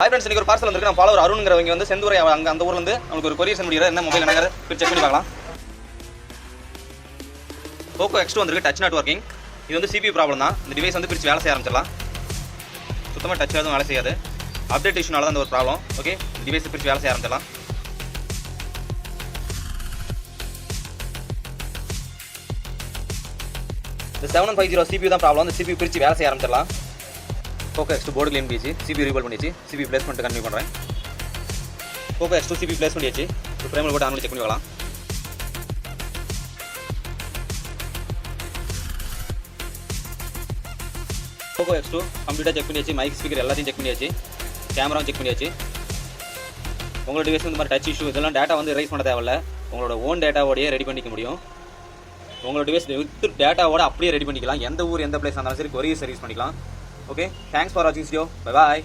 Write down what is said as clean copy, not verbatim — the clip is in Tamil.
ஹாய் ஃப்ரெண்ட்ஸ், இன்னைக்கு ஒரு பார்சல் வந்திருக்கு. நான் ஃபாலோவர் அருண்ங்கிறவங்க வந்து செந்துரை அங்கே அந்த ஊர்ல இருந்து உங்களுக்கு ஒரு கொரியர் சென்ட் பண்ணிடுறாரு. என்ன மொபைல் என்னங்க செக் பண்ணி பார்க்கலாம். போக்கோ X2 வந்திருக்கு, டச் நாட் ஒர்க்கிங். இது வந்து CPU ப்ராப்ளம் தான். இந்த டிவைஸ் வந்து பிரித்து வேலை செய்ய ஆரம்பிச்சிடலாம். சுத்தமாக டச் எதுவும் வேலை செய்யாது. அப்டேட் இஷ்யூனால தான் அந்த ஒரு ப்ராப்ளம். ஓகே, டிவைஸ் பிரித்து வேலை செய்ய ஆரம்பிச்சிடலாம். இந்த 750 CPU தான் ப்ராப்ளம். அந்த CPU பிரித்து வேலை செய்ய ஆரம்பிச்சிடலாம். போக்கோ X2 போர்டு கிளீன் பண்ணிச்சு, CPU ரீபால் பண்ணிச்சு. CPU பிளேஸ்மெண்ட் கன்டினியூ பண்ணுறேன். போக்கோ X2 CPU பிளேஸ் பண்ணியாச்சு. ஒரு ஃப்ரேமில் போட்டு ஆன் பண்ணி செக் பண்ணி பார்க்கலாம். போக்கோ X2 கம்ப்ளீட்டாக செக் பண்ணியாச்சு. மைக் ஸ்பீக்கர் எல்லாத்தையும் செக் பண்ணியாச்சு. கேமராவும் செக் பண்ணியாச்சு. உங்களோட டிவைஸ் இந்த மாதிரி டச் இஷ்யூ இதெல்லாம் டேட்டா வந்து ரைஸ் பண்ண தேவையில்ல. உங்களோட ஓன் டேட்டாவோடையே ரெடி பண்ணிக்க முடியும். உங்களோட டிவைஸ் வித் டேட்டாவோட அப்படியே ரெடி பண்ணிக்கலாம். எந்த ஊர் எந்த பிளேஸ் இருந்தாலும் சரி கொரியர் சர்வீஸ் பண்ணிக்கலாம். ஓகே, தேங்க்ஸ் ஃபார் வாட்சிங் வீடியோ. Bye bye.